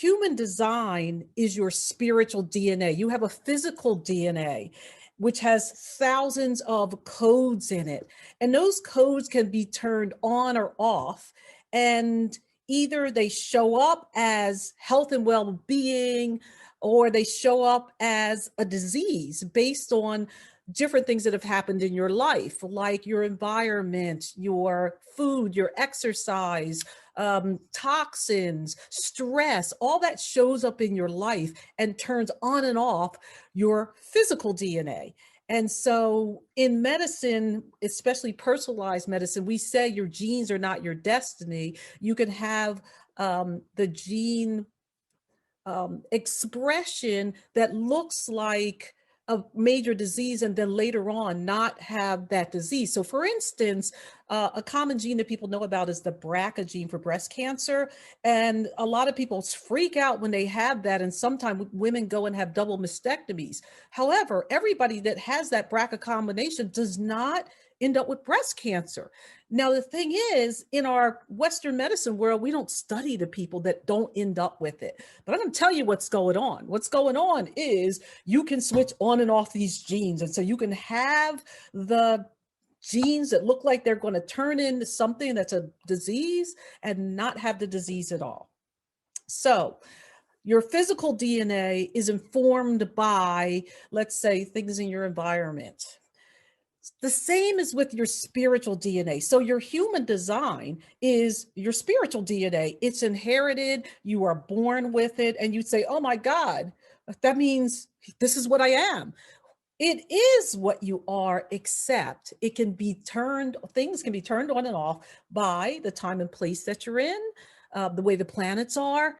human design is your spiritual DNA. You have a physical DNA, which has thousands of codes in it. And those codes can be turned on or off. And either they show up as health and well being, or they show up as a disease based on different things that have happened in your life, like your environment, your food, your exercise, toxins, stress, all that shows up in your life and turns on and off your physical DNA. And so in medicine, especially personalized medicine, we say your genes are not your destiny. You can have the gene expression that looks like a major disease and then later on not have that disease. So for instance, a common gene that people know about is the BRCA gene for breast cancer. And a lot of people freak out when they have that. And sometimes women go and have double mastectomies. However, everybody that has that BRCA combination does not end up with breast cancer. Now, the thing is, in our Western medicine world, we don't study the people that don't end up with it. But I'm going to tell you what's going on. What's going on is you can switch on and off these genes. And so you can have the genes that look like they're going to turn into something that's a disease and not have the disease at all. So your physical DNA is informed by, let's say, things in your environment. The same is with your spiritual DNA. So your human design is your spiritual DNA. It's inherited. You are born with it. And you say, oh my God, that means this is what I am. It is what you are, except it can be turned, things can be turned on and off by the time and place that you're in, the way the planets are,